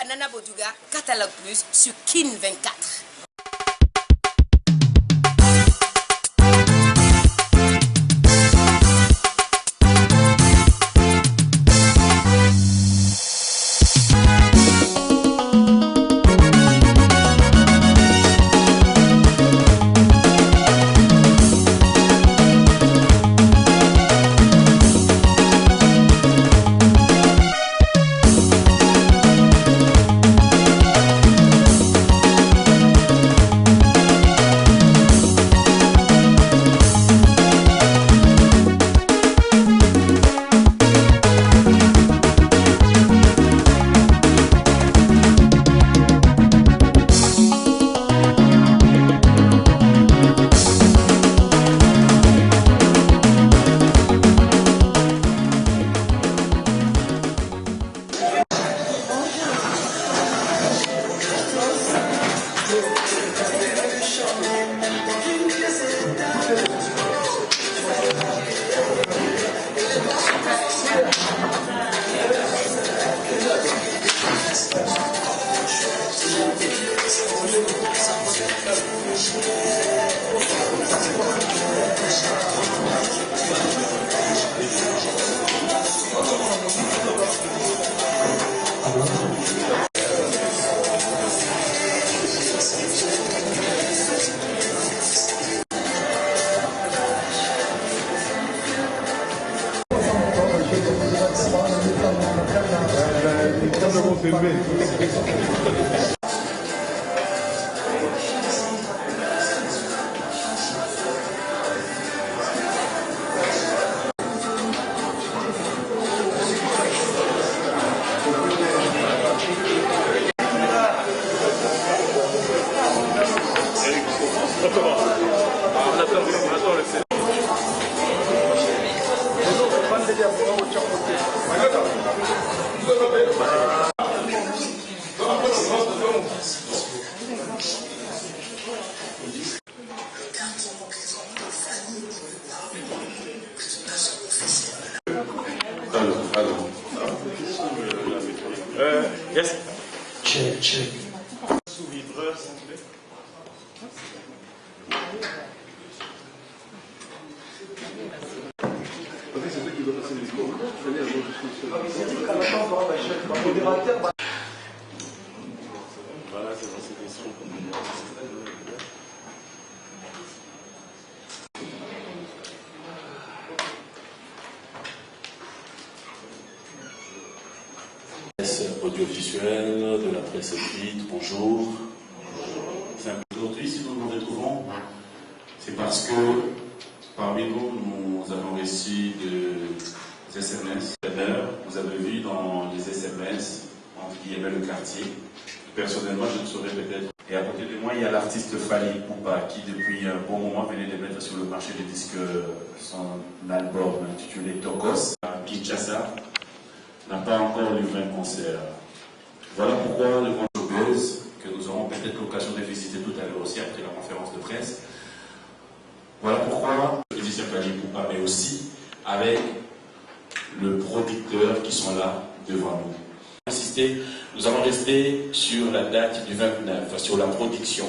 Nana Bodouga, Catalogue Plus sur Kin 24. Yes. Check. Sous-vibreur, s'il vous plaît. C'est toi qui dois passer le discours. Voilà, c'est dans ces questions. Audiovisuelle, de la presse écrite, bonjour. Aujourd'hui, si nous nous retrouvons, c'est parce que parmi nous, nous avons reçu des SMS. Vous avez vu dans les SMS, entre guillemets, le quartier. Personnellement, je ne saurais peut-être. Et à côté de moi, il y a l'artiste Fally Ipupa qui, depuis un bon moment, venait de mettre sur le marché des disques son album intitulé Tokos à Kinshasa. N'a pas encore livré un concert. Voilà pourquoi le grand showbiz, que nous aurons peut-être l'occasion de visiter tout à l'heure aussi après la conférence de presse. Voilà pourquoi le musicien Fally Ipupa, mais aussi avec le producteur qui sont là devant nous. Insister, nous allons rester sur la date du 29, sur la production.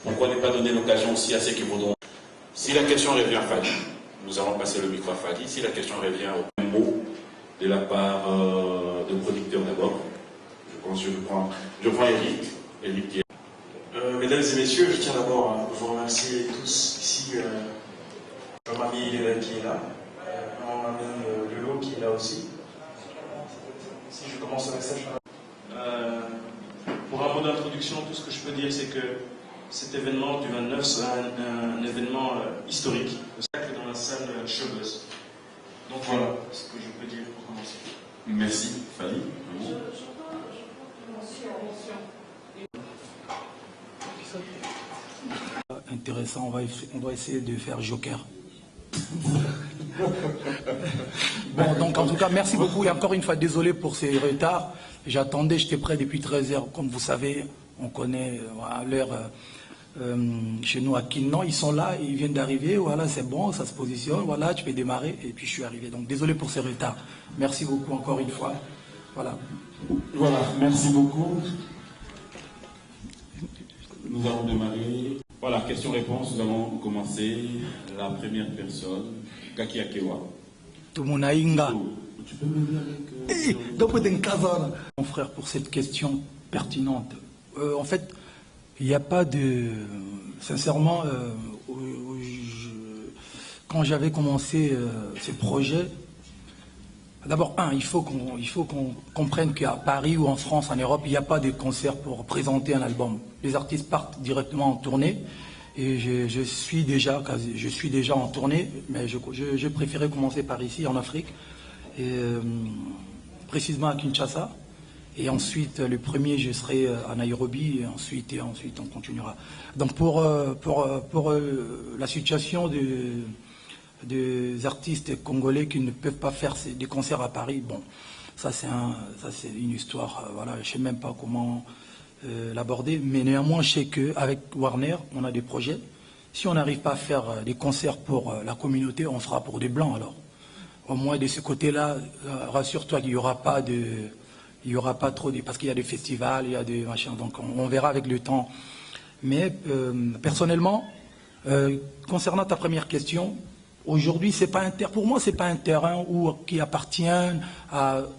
Pourquoi ne pas donner l'occasion aussi à ceux qui voudront. Si la question revient à Fally, nous allons passer le micro à Fally. Si la question revient au mot de la part de producteur d'abord, je prends Eric qui est... Mesdames et messieurs, je tiens d'abord à vous remercier tous ici, mon ami Lévesque qui est là, mon ami Lelo qui est là aussi. Si je commence le message. Pour un mot d'introduction, tout ce que je peux dire, c'est que cet événement du 29 sera un événement historique, le spectacle dans la salle Showbuzz. Donc voilà ce que je peux dire pour commencer. Merci, Fally. Intéressant, on va essayer de faire joker. Bon, donc en tout cas, merci beaucoup et encore une fois, désolé pour ces retards. J'attendais, j'étais prêt depuis 13h. Comme vous savez, on connaît l'heure chez nous à Kinnon. Ils sont là, ils viennent d'arriver. Voilà, c'est bon, ça se positionne. Voilà, tu peux démarrer. Et puis je suis arrivé. Donc désolé pour ces retards. Merci beaucoup encore une fois. Voilà. Voilà, merci beaucoup. Nous allons démarrer. Voilà, question-réponse. Nous allons commencer. La première personne, Kaki Akewa. Tumunainga. Tu peux m'aider avec... Mon frère, pour cette question pertinente. En fait, il n'y a pas de... Sincèrement, quand j'avais commencé ce projet, d'abord, il faut qu'on comprenne qu'à Paris ou en France, en Europe, il n'y a pas de concert pour présenter un album. Les artistes partent directement en tournée. Et je suis déjà en tournée, mais je préférais commencer par ici, en Afrique, et, précisément à Kinshasa. Et ensuite, le premier, je serai à Nairobi, et ensuite on continuera. Donc pour la situation des artistes congolais qui ne peuvent pas faire des concerts à Paris, bon, ça c'est une histoire, voilà, je ne sais même pas comment l'aborder, mais néanmoins je sais qu'avec Warner, on a des projets. Si on n'arrive pas à faire des concerts pour la communauté, on fera pour des blancs alors. Au moins de ce côté-là, rassure-toi qu'il n'y aura pas trop parce qu'il y a des festivals, il y a des machins, donc on verra avec le temps. Mais personnellement, concernant ta première question, aujourd'hui, pour moi, c'est pas un terrain qui appartient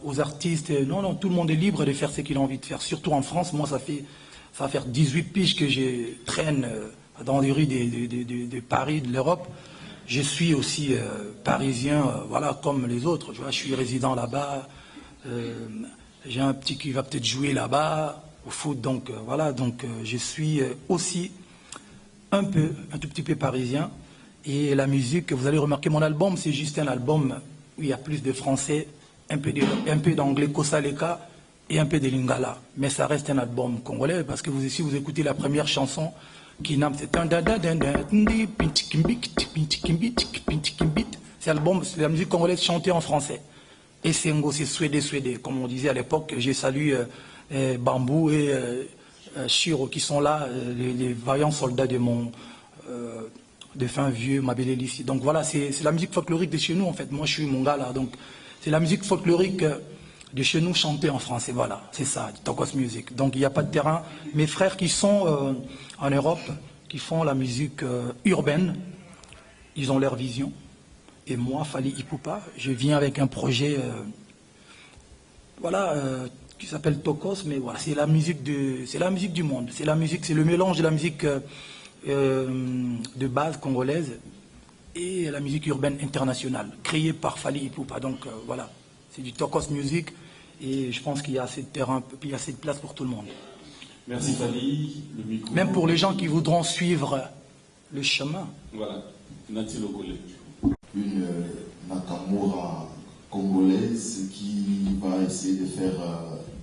aux artistes. Non, tout le monde est libre de faire ce qu'il a envie de faire. Surtout en France, moi, ça va faire 18 piges que je traîne dans les rues de Paris, de l'Europe. Je suis aussi parisien, voilà, comme les autres. Je suis résident là-bas. J'ai un petit qui va peut-être jouer là-bas au foot, donc voilà. Donc je suis aussi un tout petit peu parisien. Et la musique, vous allez remarquer, mon album, c'est juste un album où il y a plus de français, un peu d'anglais, Kosaleka, et un peu de lingala. Mais ça reste un album congolais, parce que si vous écoutez la première chanson, Kinam, c'est c'est la musique congolaise chantée en français. Et Sengo, c'est suédé, comme on disait à l'époque. J'ai salué Bambou et Shiro, qui sont là, les vaillants soldats de mon... de fin vieux, Mabélé ici. Donc voilà, c'est la musique folklorique de chez nous en fait. Moi je suis mon gars là, donc c'est la musique folklorique de chez nous chantée en français, voilà, c'est ça, Tokos Music. Donc il n'y a pas de terrain. Mes frères qui sont en Europe, qui font la musique urbaine, ils ont leur vision. Et moi, Fally Ipupa, je viens avec un projet, voilà, qui s'appelle Tokos, mais voilà, c'est la musique du monde. C'est le mélange de la musique de base congolaise et la musique urbaine internationale, créée par Fally Ipupa. Donc voilà, c'est du Tokos Music et je pense qu'il y a assez de terrain, il y a assez de place pour tout le monde. Merci Fally. Le micro. Même pour les gens qui voudront suivre le chemin. Voilà, Nati Lokole. Une Nakamura congolaise qui va essayer de faire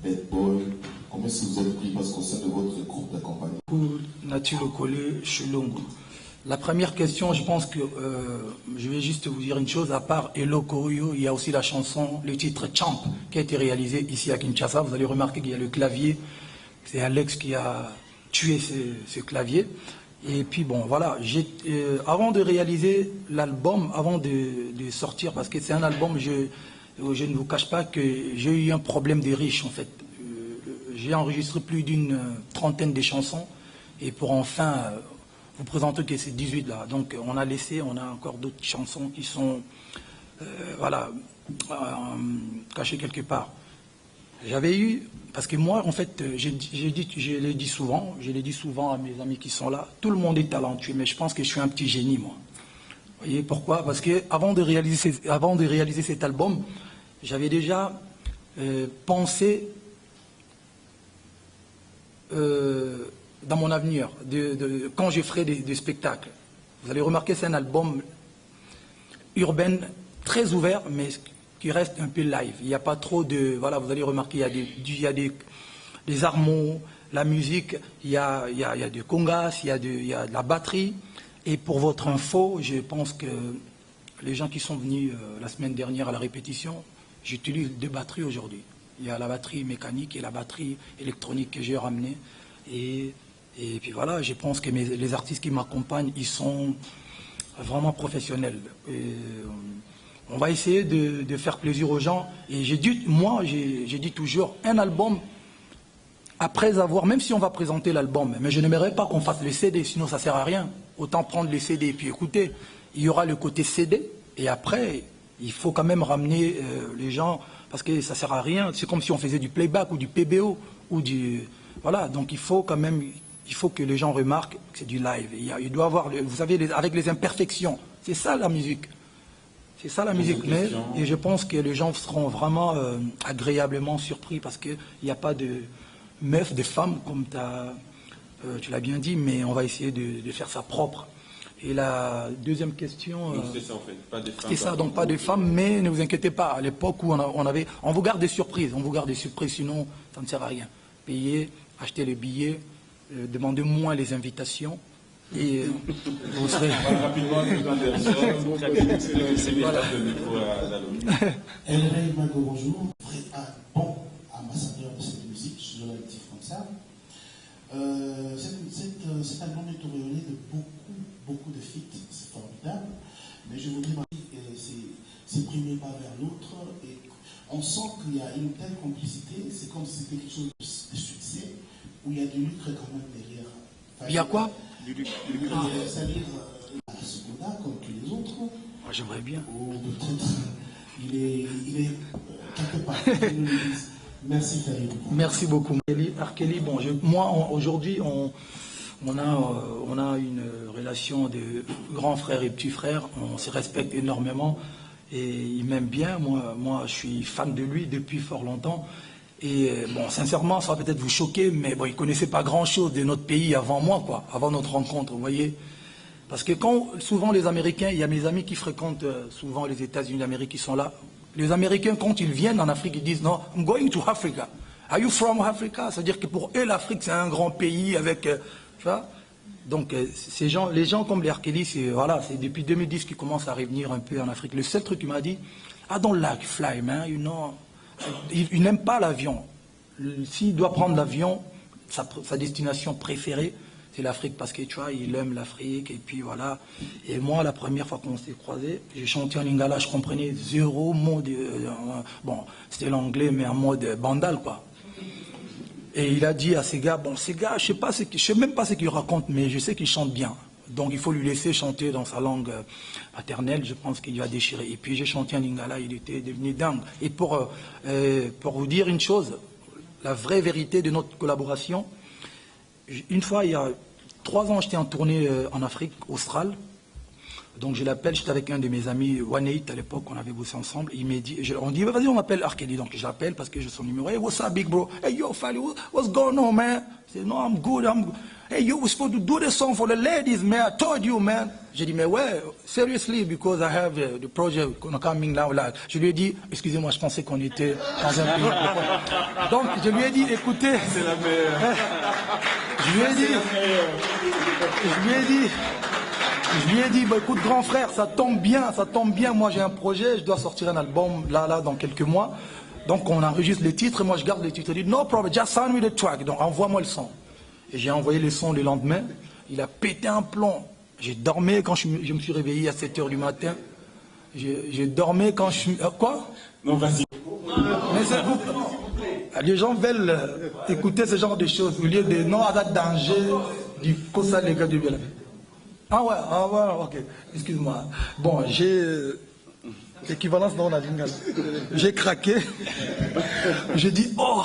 Bad Boy. Comment est-ce que vous êtes pris parce qu'au sein de votre groupe d'accompagnement? Nati Lokole, Shulungu. La première question, je pense que je vais juste vous dire une chose, à part Elo Koyo, il y a aussi la chanson, le titre Champ, qui a été réalisé ici à Kinshasa. Vous allez remarquer qu'il y a le clavier, c'est Alex qui a tué ce clavier. Et puis bon, voilà, avant de réaliser l'album, avant de sortir, parce que c'est un album, je ne vous cache pas que j'ai eu un problème des riches en fait. J'ai enregistré plus d'une trentaine de chansons, et pour enfin vous présenter que c'est 18 là. Donc on a encore d'autres chansons qui sont, voilà, cachées quelque part. J'avais eu, parce que moi, en fait, je l'ai dit souvent à mes amis qui sont là, tout le monde est talentueux, mais je pense que je suis un petit génie, moi. Vous voyez pourquoi? Parce que avant de réaliser cet album, j'avais déjà pensé dans mon avenir, quand je ferai des spectacles. Vous allez remarquer, c'est un album urbain très ouvert, mais qui reste un peu live. Il n'y a pas trop de... Voilà, vous allez remarquer, il y a des harmonies, la musique, il y a du congas, il y a de la batterie. Et pour votre info, je pense que les gens qui sont venus la semaine dernière à la répétition, j'utilise 2 batteries aujourd'hui. Il y a la batterie mécanique et la batterie électronique que j'ai ramenée. Et puis voilà, je pense que les artistes qui m'accompagnent, ils sont vraiment professionnels. Et, On va essayer de faire plaisir aux gens. Et j'ai dit toujours, un album, après avoir, même si on va présenter l'album, mais je n'aimerais pas qu'on fasse les CD, sinon ça ne sert à rien. Autant prendre les CD et puis écouter. Il y aura le côté CD, et après, il faut quand même ramener les gens, parce que ça ne sert à rien. C'est comme si on faisait du playback ou du PBO, ou du... Voilà, donc il faut quand même, il faut que les gens remarquent que c'est du live. Il doit avoir, vous savez, avec les imperfections. C'est ça la musique. C'est ça la musique, et je pense que les gens seront vraiment agréablement surpris parce qu'il n'y a pas de meufs, de femmes, comme tu l'as bien dit, mais on va essayer de faire ça propre. Et la deuxième question... c'est ça en fait, pas des femmes. C'est ça, donc pas de femmes, mais ne vous inquiétez pas, à l'époque où on vous garde des surprises, sinon ça ne sert à rien. Payez, achetez les billets, demandez moins les invitations. Et vous serez... Rapidement, c'est voilà. Le micro à Lalo. Elray Mago, bonjour. Un bon ambassadeur de cette musique, je dois le dire comme ça. Cet album est auréolé de beaucoup de feats, c'est formidable. Mais je voudrais c'est premier pas vers l'autre. Et on sent qu'il y a une telle complicité, c'est comme si c'était quelque chose de succès, où il y a du lucre quand même derrière. Enfin, il y a quoi? C'est-à-dire la seconda comme tous les autres. J'aimerais bien. Ou peut-être il est quelque part. Merci Farid. Merci beaucoup. Arkeli, bon, moi aujourd'hui on a une relation de grand frère et petit frère. On se respecte énormément et il m'aime bien. Moi je suis fan de lui depuis fort longtemps. Et bon, sincèrement, ça va peut-être vous choquer, mais bon, il ne connaissait pas grand-chose de notre pays avant moi, quoi, avant notre rencontre, vous voyez. Parce que souvent les Américains, il y a mes amis qui fréquentent souvent les États-Unis d'Amérique qui sont là. Les Américains, quand ils viennent en Afrique, ils disent « Non, I'm going to Africa. Are you from Africa ?» C'est-à-dire que pour eux, l'Afrique, c'est un grand pays avec... tu vois. Donc, les gens comme les Arkeli, c'est depuis 2010 qu'ils commencent à revenir un peu en Afrique. Le seul truc qu'il m'a dit « I don't like fly, man, you know. » Il n'aime pas l'avion. S'il doit prendre l'avion, sa destination préférée, c'est l'Afrique, parce que tu vois, il aime l'Afrique, et puis voilà. Et moi, la première fois qu'on s'est croisés, j'ai chanté en lingala, je comprenais zéro mot bon, c'était l'anglais, mais en mode bandal, quoi. Et il a dit à ces gars, bon, ces gars, je sais même pas ce qu'ils racontent, mais je sais qu'ils chantent bien. Donc il faut lui laisser chanter dans sa langue maternelle, je pense qu'il va déchirer. Et puis j'ai chanté en lingala, il était devenu dingue. Et pour vous dire une chose, la vraie vérité de notre collaboration, une fois, il y a 3 ans, j'étais en tournée en Afrique australe. Donc je l'appelle, j'étais avec un de mes amis, One8 à l'époque, on avait bossé ensemble. Il m'a dit, on dit, vas-y, on m'appelle Arkeli. Donc je l'appelle parce que j'ai son numéro. Hey, what's up, big bro? Hey, yo, Fally, what's going on, man? Je dis, no, I'm good. Hey, you were supposed to do this song for the ladies, man. I told you, man. J'ai dit, mais ouais, seriously, because I have the project coming now. Là. Je lui ai dit, excusez-moi, je pensais qu'on était dans un pays. Donc, je lui ai dit, écoutez. C'est la meilleure. Je lui ai dit, bah, écoute, grand frère, ça tombe bien. Moi, j'ai un projet, je dois sortir un album, là, dans quelques mois. Donc, on enregistre les titres, et moi, je garde les titres. Il dit, no problem, just send me the track. Donc, envoie-moi le son. Et j'ai envoyé le son le lendemain. Il a pété un plomb. J'ai dormi quand je me suis réveillé à 7 h du matin. J'ai dormi quand je suis... quoi? Non, vas-y. Mais les gens veulent écouter ce genre de choses au lieu de non à danger du cosa les gars du bien. Ah ouais, ok. Excuse-moi. Bon, j'ai l'équivalence dans la ligne. J'ai craqué. J'ai dit, oh,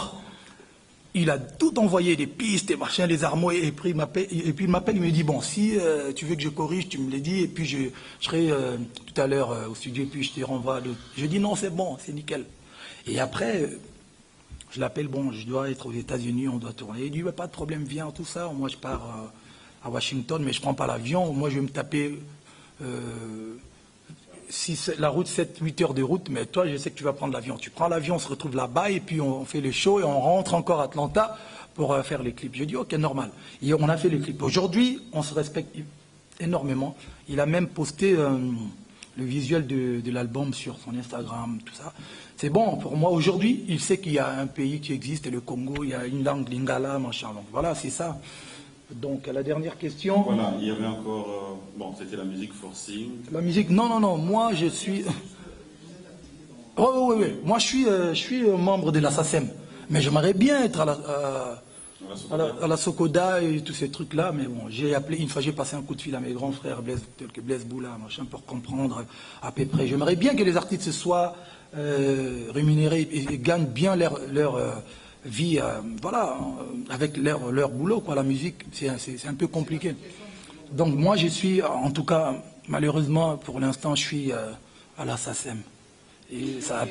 il a tout envoyé, des pistes, des machins, des armoires, et puis il m'appelle, il me dit, bon, si tu veux que je corrige, tu me l'as dit, et puis je serai tout à l'heure au studio, et puis je te renvoie. Je dis, non, c'est bon, c'est nickel. Et après, je l'appelle, bon, je dois être aux États-Unis, on doit tourner. Il dit, bah, pas de problème, viens, tout ça. Moi, je pars à Washington, mais je ne prends pas l'avion. Moi, je vais me taper la route, 7-8 heures de route, mais toi, je sais que tu vas prendre l'avion. Tu prends l'avion, on se retrouve là-bas, et puis on fait les shows, et on rentre encore à Atlanta pour faire les clips. Je dis, ok, normal. Et on a fait les clips. Aujourd'hui, on se respecte énormément. Il a même posté le visuel de l'album sur son Instagram, tout ça. C'est bon pour moi. Aujourd'hui, il sait qu'il y a un pays qui existe, le Congo, il y a une langue, lingala, machin. Donc voilà, c'est ça. Donc, à la dernière question... Voilà, il y avait encore... bon, c'était la musique forcing. La musique... Non. Moi, je suis... Oui. Moi, je suis membre de la SACEM. Mais j'aimerais bien être à la Sokoda et tous ces trucs-là. Mais bon, j'ai appelé, une fois, j'ai passé un coup de fil à mes grands frères, tels que Blaise Boula, machin, pour comprendre à peu près. J'aimerais bien que les artistes soient rémunérés et gagnent bien leur vie, voilà, avec leur boulot, quoi. La musique, c'est un peu compliqué. Donc moi, je suis, en tout cas, malheureusement, pour l'instant, je suis à la SACEM. Et ça...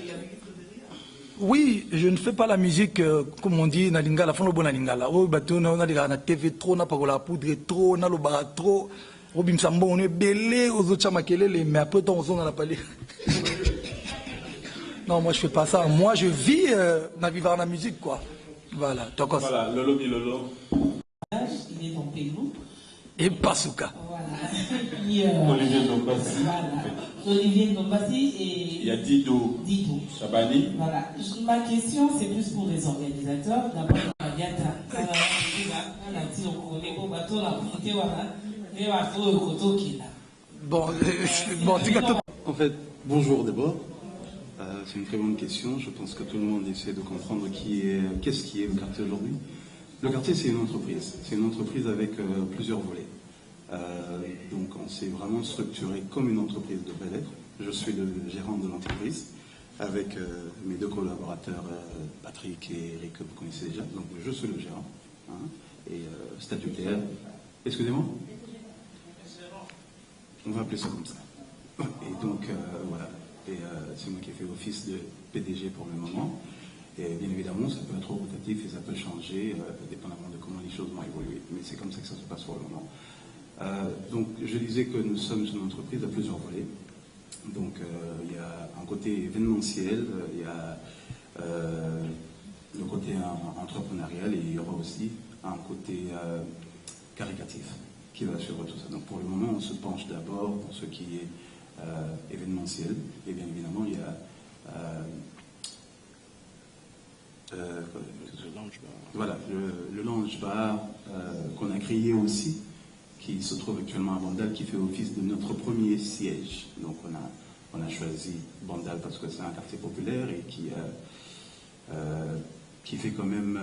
Oui, je ne fais pas la musique, comme on dit, na lingala, fon lo bon na lingala. Oh, bateau, na na TV trop, na pagola poudre trop, na lo bara trop. Oh, bimsambo, on est belé, aux autres chamakelele, mais après, on a parlé. Non, moi je fais pas ça. Moi je vis dans vivre la musique, quoi. Voilà. Voilà, Lolo Bilolo. Il est en Pérou. Et Pasuka. Voilà. Olivier Dombassi. Voilà. Olivier Dombassi et... Il y a Dido. Dido. Chabani. Voilà. Ma question, c'est plus pour les organisateurs. D'abord, en fait, bonjour d'abord. C'est une très bonne question. Je pense que tout le monde essaie de comprendre qu'est-ce qui est le quartier aujourd'hui. Le quartier, c'est une entreprise. C'est une entreprise avec plusieurs volets. Donc, on s'est vraiment structuré comme une entreprise devrait l'être. Je suis le gérant de l'entreprise avec mes deux collaborateurs, Patrick et Eric, que vous connaissez déjà. Donc, je suis le gérant et statutaire. Excusez-moi. On va appeler ça comme ça. Et donc, voilà. Et c'est moi qui ai fait office de PDG pour le moment. Et bien évidemment, ça peut être rotatif et ça peut changer, dépendamment de comment les choses vont évoluer. Mais c'est comme ça que ça se passe pour le moment. Donc, je disais que nous sommes une entreprise à plusieurs volets. Donc, il y a un côté événementiel, il y a le côté entrepreneurial et il y aura aussi un côté caricatif qui va suivre tout ça. Donc, pour le moment, on se penche d'abord pour ce qui est événementiel. Et bien évidemment, il y a voilà, le lounge bar qu'on a créé aussi, qui se trouve actuellement à Bandal, qui fait office de notre premier siège. Donc on a choisi Bandal parce que c'est un quartier populaire et qui fait quand même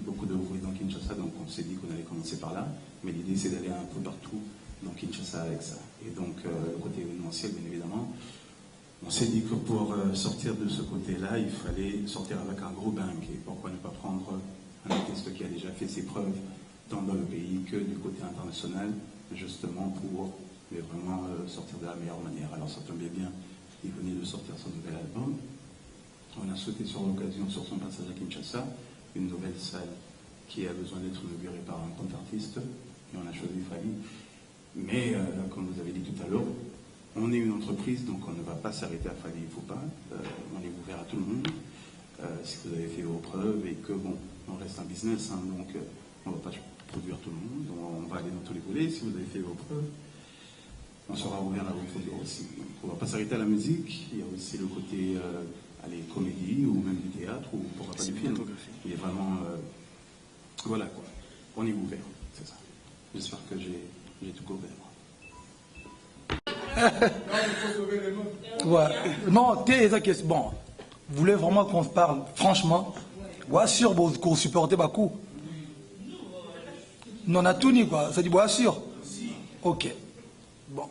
beaucoup de bruit dans Kinshasa. Donc on s'est dit qu'on allait commencer par là, mais l'idée c'est d'aller un peu partout dans Kinshasa avec ça. Et donc le côté événementiel, bien évidemment, on s'est dit que pour sortir de ce côté-là, il fallait sortir avec un gros bang. Et pourquoi ne pas prendre un artiste qui a déjà fait ses preuves tant dans le pays que du côté international, justement pour vraiment sortir de la meilleure manière. Alors ça tombait bien, il venait de sortir son nouvel album. On a sauté sur l'occasion, sur son passage à Kinshasa, une nouvelle salle qui a besoin d'être inaugurée par un grand artiste, et on a choisi Fali. Mais, comme vous avez dit tout à l'heure, on est une entreprise, donc on ne va pas s'arrêter à Fali, il ne faut pas. On est ouvert à tout le monde, si vous avez fait vos preuves, et que, bon, on reste un business, donc on ne va pas produire tout le monde, donc on va aller dans tous les volets. Si vous avez fait vos preuves, on sera ouvert là où il faut dire aussi. Donc, on ne va pas s'arrêter à la musique, il y a aussi le côté comédie, ou même du théâtre, ou pourquoi pas du film. Il est vraiment... voilà quoi, on est ouvert, c'est ça. J'espère que j'ai tout couvert. Ouais. Non, bon, vous voulez vraiment qu'on se parle franchement? Ouais, sûr, vous supportez ma coup. Non, on a tout ni quoi, ça dit, ouais, sûr. Ok. Bon.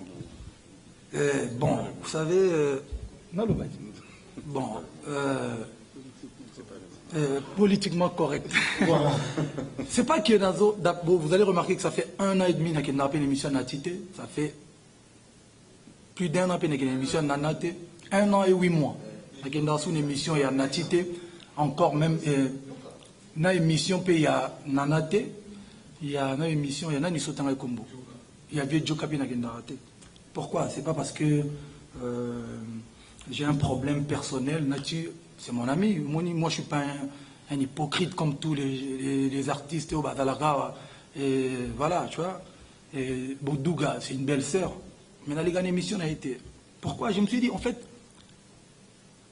Bon, vous savez, non, le bon, politiquement correct. Voilà. C'est pas que vous allez remarquer que ça fait 1 an et demi qu'il n'y a pas une émission Natité. Ça fait plus d'1 an qu'il y a une émission Nanaté. 1 an et 8 mois. Il y a une émission, il y a Natité. Encore même, une émission, il y a Nanaté. Il y a une émission, il y a Nani Sotan et Kombo. Il y a Vieux Jokapi Nagendaraté. Pourquoi? C'est pas parce que j'ai un problème personnel. C'est mon ami. Moi, je ne suis pas un hypocrite comme tous les artistes au Badalaga. Et voilà, tu vois. Et Boudouga, c'est une belle sœur. Mais dans les grandes émissions, on a été. Pourquoi? Je me suis dit, en fait,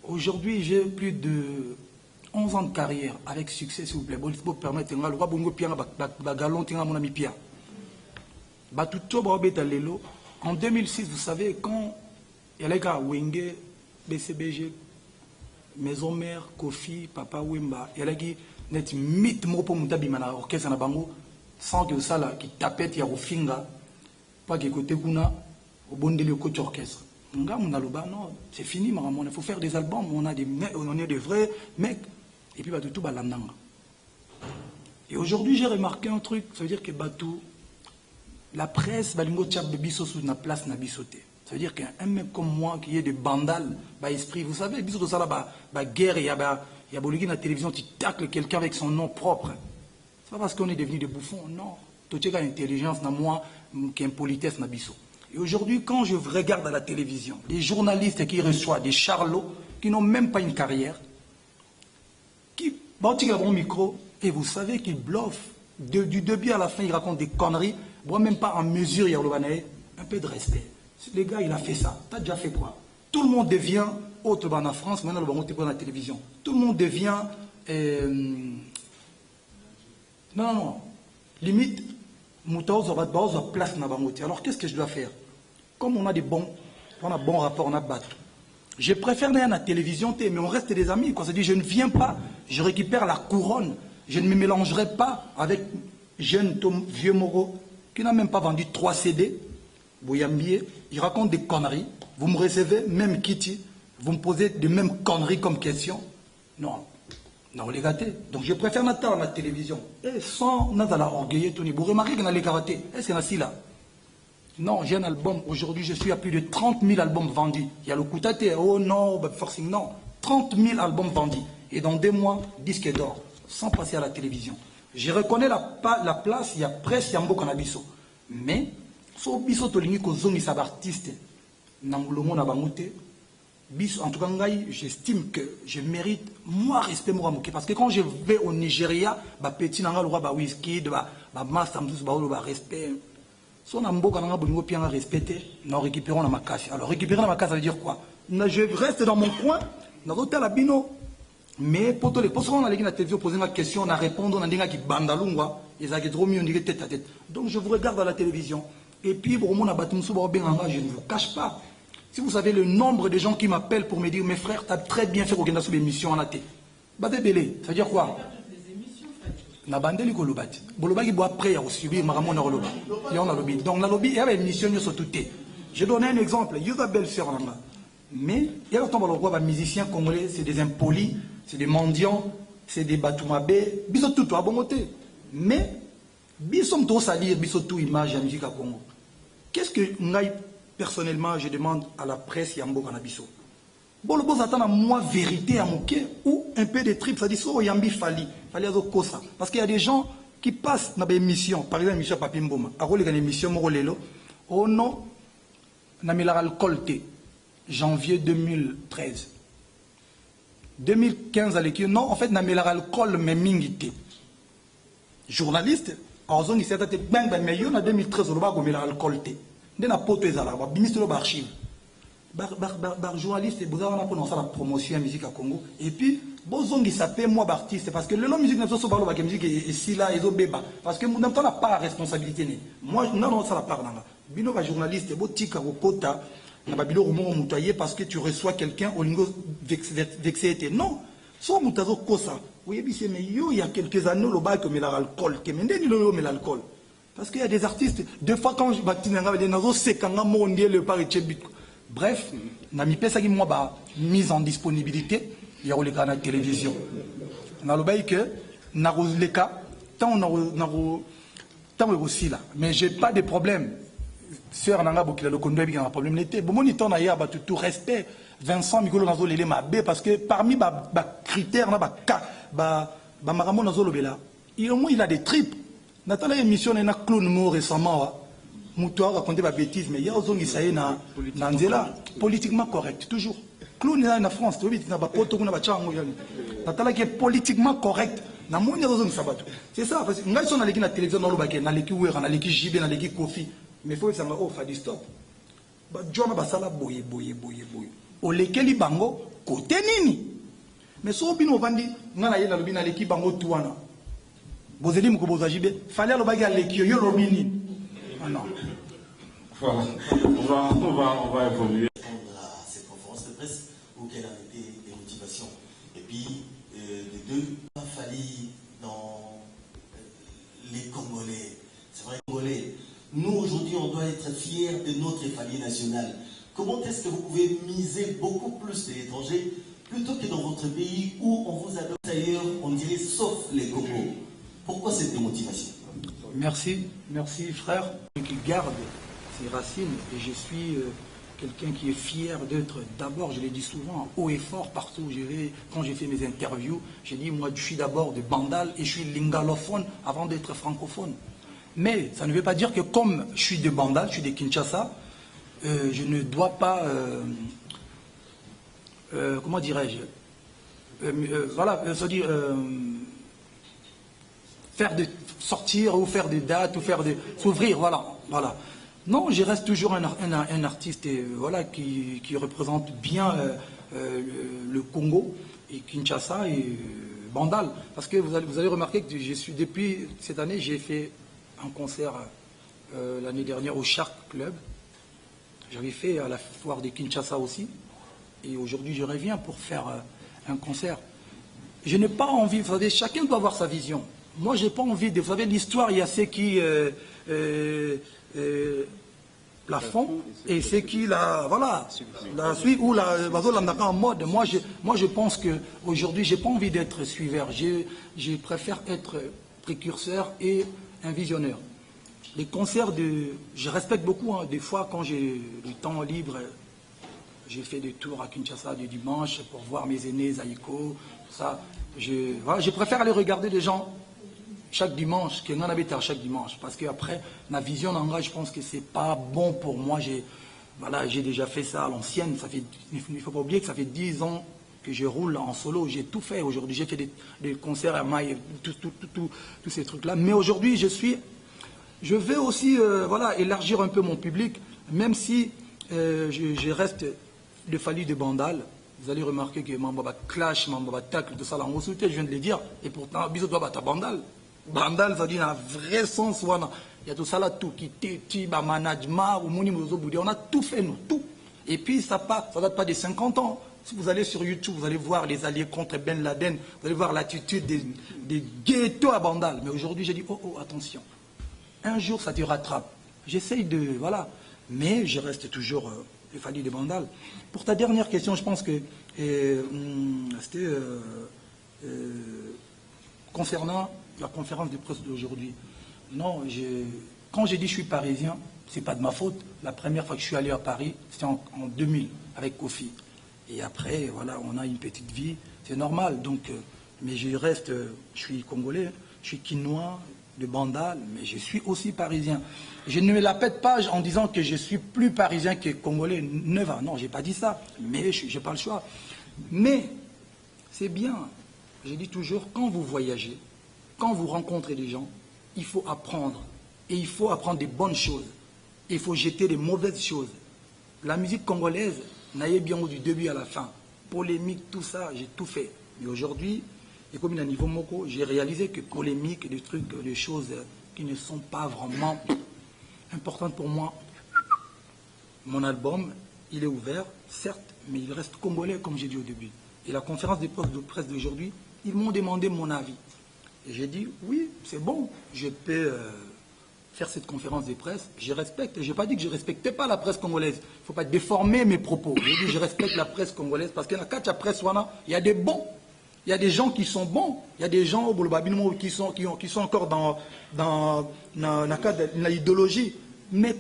aujourd'hui, j'ai plus de 11 ans de carrière avec succès, s'il vous plaît. Bon, vous permettre, en 2006, vous savez, quand il y a les gars Wenge, BCBG, maison mère, Kofi, papa Wemba, il y a qui net mythe mo pour muta bimana orchestre na bango sans que ça là qui tapette ya rofinga pas que côté kuna au bondeli au coach orchestre. Nga mon aloba non, c'est fini maman, il faut faire des albums, on a des vrais mecs et puis bah tout balandanga. Et aujourd'hui, j'ai remarqué un truc, ça veut dire que Batou, la presse, balingo tchab biso sous na place na bisoté. Ça veut dire qu'un mec comme moi qui est des bandales, bah esprit, vous savez, biso de ça là, bah guerre, il y a boligi na télévision, tu tacles quelqu'un avec son nom propre. C'est pas parce qu'on est devenu des bouffons, non. Tu as une intelligence na moi, qui est une politesse na biso. Et aujourd'hui, quand je regarde à la télévision, des journalistes qui reçoivent des charlots, qui n'ont même pas une carrière, qui battent un micro, et vous savez qu'ils bluffent. Du début à la fin, ils racontent des conneries. Moi, même pas en mesure, il y a un peu de respect. Les gars, il a fait ça. Tu as déjà fait quoi? Tout le monde devient, autre en France, maintenant, on est dans la télévision. Tout le monde devient... non. Limite, place na bangote. Alors, qu'est-ce que je dois faire? Comme on a bon rapports, on a battu. Je préfère aller à la télévision, mais on reste des amis. Quand ça dit, je ne viens pas, je récupère la couronne. Je ne me mélangerai pas avec jeune Tom Vieux Moreau qui n'a même pas vendu 3 CD. Bouyambier, il raconte des conneries. Vous me recevez, même Kitty, vous me posez des mêmes conneries comme question. Non, les gâtés. Donc je préfère n'attendre la télévision. Et sans n'attendre orgueilleux, Tony. Vous remarquez qu'on a les karatés. Et c'est ainsi là. Non, j'ai un album. Aujourd'hui, je suis à plus de 30 000 albums vendus. Il y a le Koutate. Oh non, forcément, non. 30 000 albums vendus. Et dans 2 mois, disque d'or. Sans passer à la télévision. Je reconnais la place, il y a presse, il y a un beau cannabis. Mais, si biso tolingi ko zongi sa artiste, nangulomo na bangote, biso, en tout cas, j'estime que je mérite, moi, respect moi parce que quand je vais au Nigeria, petit nanga loi ba whisky, ba master mzus ba respect. Si on a mboka nanga bolingo pianga respecté, nous récupérons la macasse. Alors récupérer la macasse, ça veut dire quoi? Je reste dans mon coin, dans l'hôtel à Bino. Mais pour tous les postes, on a la télévision poser ma question, on a répondu, on a dit qui bandalungwa, ils ont trop mieux, on dit tête à tête. Donc je vous regarde à la télévision. Et puis, pour moi, je ne vous cache pas. Si vous savez le nombre de gens qui m'appellent pour me dire, mes frères, tu as très bien fait organiser sur l'émission en AT. Ça veut dire quoi? Na bandeli ko lobati. Bolobaki bo après ya subir maramon na loba. Ya on a lobby. Donc na lobby il y a une émission sur tout. Je donne un exemple, il y a une belle sœur là-bas. Mais il y a autant de musiciens congolais, c'est des impolis, c'est des mendiants, c'est des batoumabé, biso tout à bon côté. Mais biso to salir, biso tout image à musique à Congo. Qu'est-ce que ngai personnellement je demande à la presse yambo canabiso? Bon, le boss attend à moi vérité à mon ou un peu de trip, ça dit so yambi fali azo kosa. Parce qu'il y a des gens qui passent dans des émissions, par exemple l'émission Papi Mboma, à rôle émission Morolelo, au nom Namilaral Kolte, janvier 2013. 2015 à l'équipe, non, en fait Namilaral Kol mais mingité. Journaliste, en zone il s'est attaqué bang bang mais en 2013 au bas comme Namilaral Kolte. Dès la pote est là, ministre de l'archive. Bar journaliste, vous avez la promotion de la musique à Congo. Et puis, vous s'appelle moi artiste parce que le nom musique n'est pas sur la musique et si là ils ont béba parce que nous n'avons pas la responsabilité. Moi non ça la part là. Bino va journaliste beau tika au quota na babilo romo mutaye parce que tu reçois quelqu'un au lingo vexé été. Non, so mutazo kosa. Oui bien mais il y a quelques années le bac comme l'alcool que mende ni le mais l'alcool. Parce qu'il y a des artistes deux fois quand je batinanga des nazo sekanga mondier le par chebit. Bref, na mi pesa ki moi ba mise en disponibilité. Il y a eu la télévision. On a le que les cas, tant aussi là. Mais j'ai pas de problème. Sœur Nanga Bokila le conduit avec un problème n'était. Bon, mon temps d'ailleurs, tout respect. Vincent Migolo Nazo Lele Mabé parce que parmi les critères, Maramon Nazo Lobela, il a des tripes. Nathalie émission n'a clown mort récemment. Moutoua raconté ma bêtise, mais il y a aussi un Nanzela politiquement correct, toujours. Clown est en France, tu vois, qui est politiquement correct. C'est ça, parce que nous sommes allés à la télévision, nous sommes allés à la JB, à la Kofi. Mais il faut que ça fasse stop. John Basala boye. Au lesquels bango, côté nini. Mais si on vandi, nous allons aller à l'équipe bango touana. Vous avez dit que vous avez dit, fallait aller à l'équipe, yo robini. Ah non. On va évoluer. Cette conférence de presse, ou quelle a été les motivations? motivation. Et puis, les deux, il a fallu dans les Congolais. C'est vrai, Congolais. Nous, aujourd'hui, on doit être fiers de notre famille nationale. Comment est-ce que vous pouvez miser beaucoup plus de l'étranger plutôt que dans votre pays où on vous adopte ailleurs, on dirait, sauf les Congos? Pourquoi cette démotivation? Merci, merci frère, qui garde ses racines, et je suis quelqu'un qui est fier d'être, d'abord, je l'ai dit souvent, haut et fort partout où je vais, quand j'ai fait mes interviews, j'ai dit, moi je suis d'abord de Bandal et je suis lingalophone avant d'être francophone. Mais ça ne veut pas dire que comme je suis de Bandal, je suis de Kinshasa, je ne dois pas, comment dirais-je, voilà, c'est-à-dire faire de sortir ou faire des dates ou faire des s'ouvrir, voilà, voilà. Non, je reste toujours un artiste voilà, qui représente bien le Congo et Kinshasa et Bandal. Parce que vous avez remarqué que je suis, depuis cette année, j'ai fait un concert l'année dernière au Shark Club. J'avais fait à la foire de Kinshasa aussi. Et aujourd'hui, je reviens pour faire un concert. Je n'ai pas envie, vous savez, chacun doit avoir sa vision. Moi, je n'ai pas envie de... Vous savez, l'histoire, il y a ceux qui la font et ceux qui la... Voilà, la suivent ou la en mode. Moi, je pense qu'aujourd'hui, je n'ai pas envie d'être suiveur. Je préfère être précurseur et un visionnaire. Les concerts, je respecte beaucoup. Hein, des fois, quand j'ai du temps libre, j'ai fait des tours à Kinshasa du dimanche pour voir mes aînés, Zaïko, tout ça. Voilà, je préfère aller regarder des gens chaque dimanche, que non habite chaque dimanche. Parce qu'après, ma vision d'engrais, je pense que c'est pas bon pour moi. Voilà, j'ai déjà fait ça à l'ancienne. Il ne faut pas oublier que ça fait 10 ans que je roule en solo. J'ai tout fait aujourd'hui. J'ai fait des concerts à Maï, tous ces trucs-là. Mais aujourd'hui, je vais aussi voilà, élargir un peu mon public, même si je reste le Fali de Bandal. Vous allez remarquer que Mambaba clash, Mambaba tacle, tout ça, là, je viens de le dire. Et pourtant, bisous doit battre Bandal. Bandal, ça dit dans un vrai sens. Il y a tout ça là, tout qui est management, on a tout fait, nous, tout. Et puis, ça ne date pas des 50 ans. Si vous allez sur YouTube, vous allez voir les alliés contre Ben Laden, vous allez voir l'attitude des ghettos à Bandal. Mais aujourd'hui, j'ai dit, oh, attention. Un jour, ça te rattrape. J'essaye de... Voilà. Mais je reste toujours le Fali de Bandal. Pour ta dernière question, je pense que c'était concernant la conférence de presse d'aujourd'hui. Non, quand j'ai dit je suis parisien, c'est pas de ma faute. La première fois que je suis allé à Paris, c'était en 2000, avec Kofi. Et après, voilà, on a une petite vie, c'est normal. Donc, mais je suis congolais, je suis quinois, de Bandal, mais je suis aussi parisien. Je ne me la pète pas en disant que je suis plus parisien que congolais. Non, je n'ai pas dit ça, mais je n'ai pas le choix. Mais c'est bien, je dis toujours, quand vous voyagez, quand vous rencontrez des gens, il faut apprendre. Et il faut apprendre des bonnes choses. Et il faut jeter des mauvaises choses. La musique congolaise, n'ayez bien du début à la fin. Polémique, tout ça, j'ai tout fait. Mais aujourd'hui, et comme à niveau Moko, j'ai réalisé que polémique, des trucs, des choses qui ne sont pas vraiment importantes pour moi. Mon album, il est ouvert, certes, mais il reste congolais, comme j'ai dit au début. Et la conférence de presse d'aujourd'hui, ils m'ont demandé mon avis. Et j'ai dit, oui, c'est bon, je peux faire cette conférence de presse. Je respecte, je n'ai pas dit que je ne respectais pas la presse congolaise. Il ne faut pas déformer mes propos. J'ai dit, je respecte la presse congolaise, parce que dans la presse, il y a des bons. Il y a des gens qui sont bons, il y a des gens au Boulobabino qui sont encore dans l'idéologie. Mais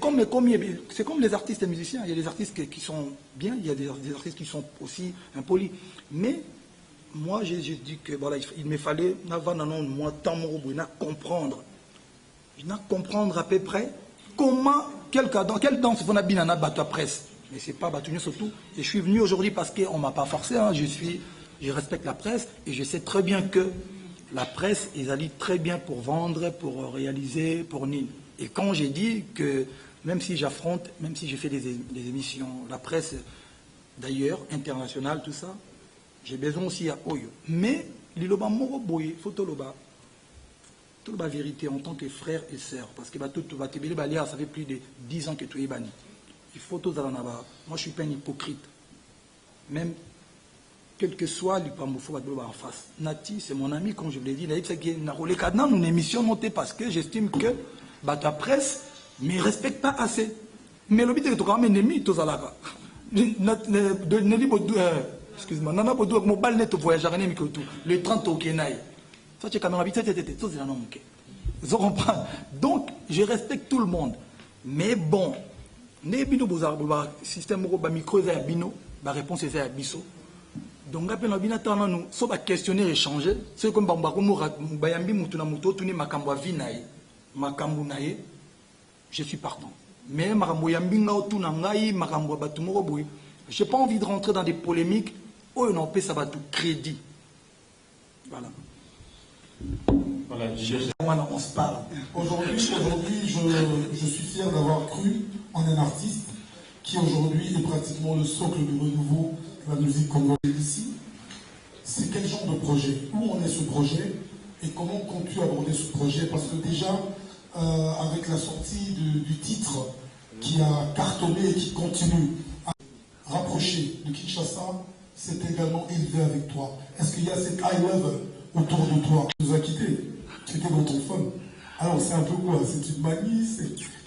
c'est comme les artistes et musiciens, il y a des artistes qui sont bien, il y a des artistes qui sont aussi impolis. Mais moi, j'ai dit que voilà, il me fallait comprendre à peu près comment, dans quelle danse on a bien battu presse. Mais c'est pas battu surtout. Et je suis venu aujourd'hui parce qu'on ne m'a pas forcé. Hein, je respecte la presse et je sais très bien que la presse, ils allient très bien pour vendre, pour réaliser, pour nîmes. Et quand j'ai dit que même si j'affronte, même si je fais des émissions, la presse d'ailleurs, internationale, tout ça, j'ai besoin aussi à Oyo. Mais, l'Iloba Moro Boye, faut Toloba. Toloba vérité en tant que frère et sœur. Parce que ça fait plus de 10 ans que tu es banni. Il faut tout Moi, je ne suis pas un hypocrite. Même quel que soit l'Ipamofo en face. Nati, c'est mon ami, comme je vous l'ai dit, il a dit que les cadres dans une émission montée parce que j'estime que la presse ne me respecte pas assez. Mais le but est que tu as un ennemi, tout ça. Excuse-moi, Nana Bodou, mon bal net au voyage, le 30 au Kenaï. Ça, tu es caméra vite, donc, je respecte tout le monde. Mais bon, le système micro est à bino, la réponse est à biso. Donc, après, nous avons questionner et changer. C'est comme je suis partant. Mais je n'ai pas envie de rentrer dans des polémiques où on peut ça va tout crédit. Voilà. Voilà, on se parle. Aujourd'hui, je suis fier d'avoir cru en un artiste qui aujourd'hui est pratiquement le socle de renouveau de la musique congolaise ici. C'est quel genre de projet? Où en est ce projet? Et comment comptes-tu aborder ce projet? Parce que déjà, avec la sortie du titre qui a cartonné et qui continue à rapprocher de Kinshasa, c'est également élevé avec toi. Est-ce qu'il y a cette high level autour de toi? Tu nous as quittés, tu étais dans ton phone. Alors c'est un peu quoi? C'est une manie?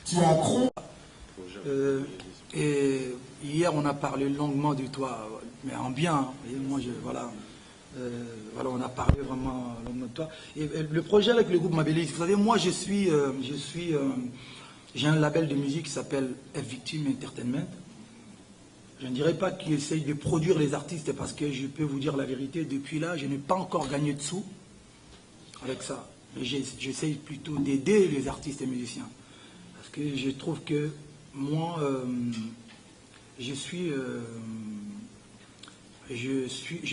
Tu es accro? Et hier on a parlé longuement de toi, mais en bien. Et moi voilà, on a parlé vraiment longuement de toi. Et le projet avec le groupe Mabélis, vous savez, moi j'ai un label de musique qui s'appelle F-Victim Entertainment. Je ne dirais pas qu'il essaye de produire les artistes parce que je peux vous dire la vérité, depuis là, je n'ai pas encore gagné de sous avec ça. J'essaye plutôt d'aider les artistes et musiciens. Parce que je trouve que moi, je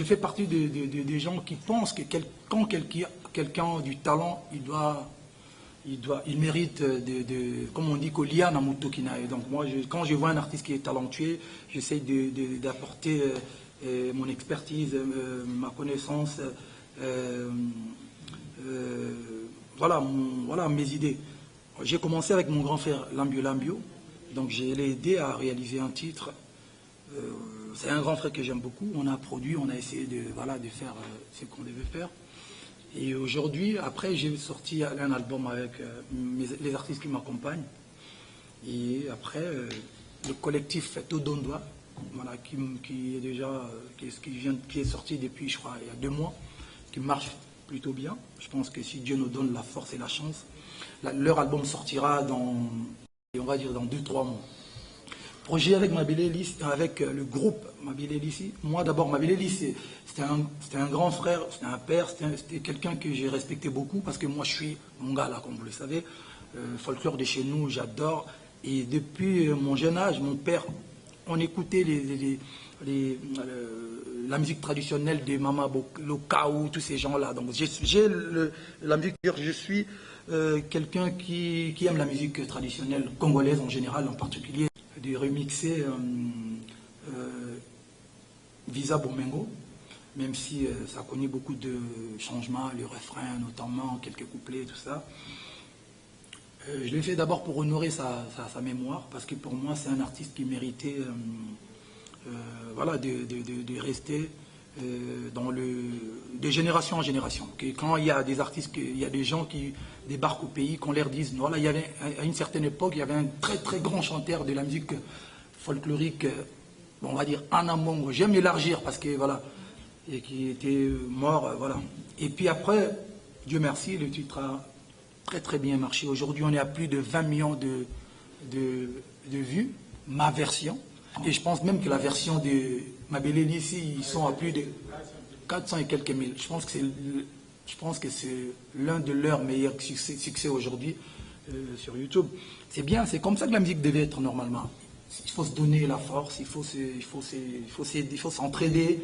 fais partie des gens qui pensent que quand quelqu'un a du talent, il mérite comme on dit, Kolia Namuto Kinae. Donc moi, quand je vois un artiste qui est talentueux, j'essaie d'apporter mon expertise, ma connaissance, voilà mes idées. J'ai commencé avec mon grand frère Lambio Lambio, donc je l'ai aidé à réaliser un titre. C'est un grand frère que j'aime beaucoup. On a produit, on a essayé de faire ce qu'on devait faire. Et aujourd'hui, après, j'ai sorti un album avec les artistes qui m'accompagnent. Et après, le collectif Todondoa, voilà, qui est sorti depuis, je crois, il y a 2 mois, qui marche plutôt bien. Je pense que si Dieu nous donne la force et la chance, leur album sortira on va dire dans 2-3 mois. Projet avec Mabélélis, avec le groupe Mabélélis. Moi d'abord, Mabélélis, c'était un grand frère, c'était un père, c'était quelqu'un que j'ai respecté beaucoup parce que moi je suis mon gars là, comme vous le savez. Folklore de chez nous, j'adore. Et depuis mon jeune âge, mon père, on écoutait la musique traditionnelle des Mama Lokao, tous ces gens-là. Donc j'ai la musique, je suis quelqu'un qui aime la musique traditionnelle congolaise en général, en particulier de remixer Visa Bomengo, même si ça a connu beaucoup de changements, le refrain notamment, quelques couplets, tout ça. Je l'ai fait d'abord pour honorer sa mémoire, parce que pour moi c'est un artiste qui méritait de rester de génération en génération. Quand il y a des artistes, il y a des gens qui débarquent au pays, qu'on leur dise, voilà, il y avait, à une certaine époque, il y avait un très très grand chanteur de la musique folklorique, on va dire Anamongo, j'aime élargir parce que voilà, et qui était mort, voilà. Et puis après, Dieu merci, le titre a très très bien marché. Aujourd'hui, on est à plus de 20 millions de vues, ma version. Et je pense même que la version de Mabélélis ici, ils sont à plus de 400 et quelques mille. Je pense que c'est l'un de leurs meilleurs succès aujourd'hui sur YouTube. C'est bien, c'est comme ça que la musique devait être normalement. Il faut se donner la force, il faut s'entraider,